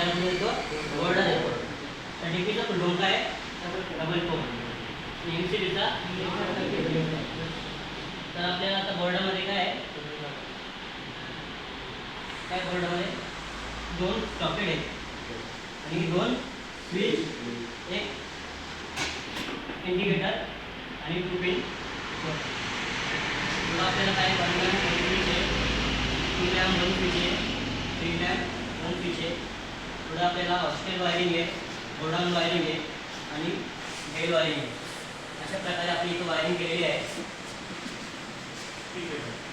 त्याला आपण येतो बोर्डा देतो. तर डीपीचा फुलफॉर्म काय आहे? डबल कोन. एमसीबीचा तर आपल्याला आता बोर्डामध्ये काय आहे? काय बोर्डामध्ये 2 सॉकेट आहेत आणि 2 स्विच, एक इंडिकेटर आणि 2 पिन. पुढं आपल्याला काय स्विच आहे, 2 लॅम्प 1 स्विच आहे, 3 लॅम्प 1 स्विच आहे. पुढं आपल्याला हॉस्टेल वायरिंग आहे, गोडाऊन वायरिंग आहे आणि हेड वायरिंग आहे. अशा प्रकारे आपली इथं वायरिंग केलेली आहे. ठीक आहे.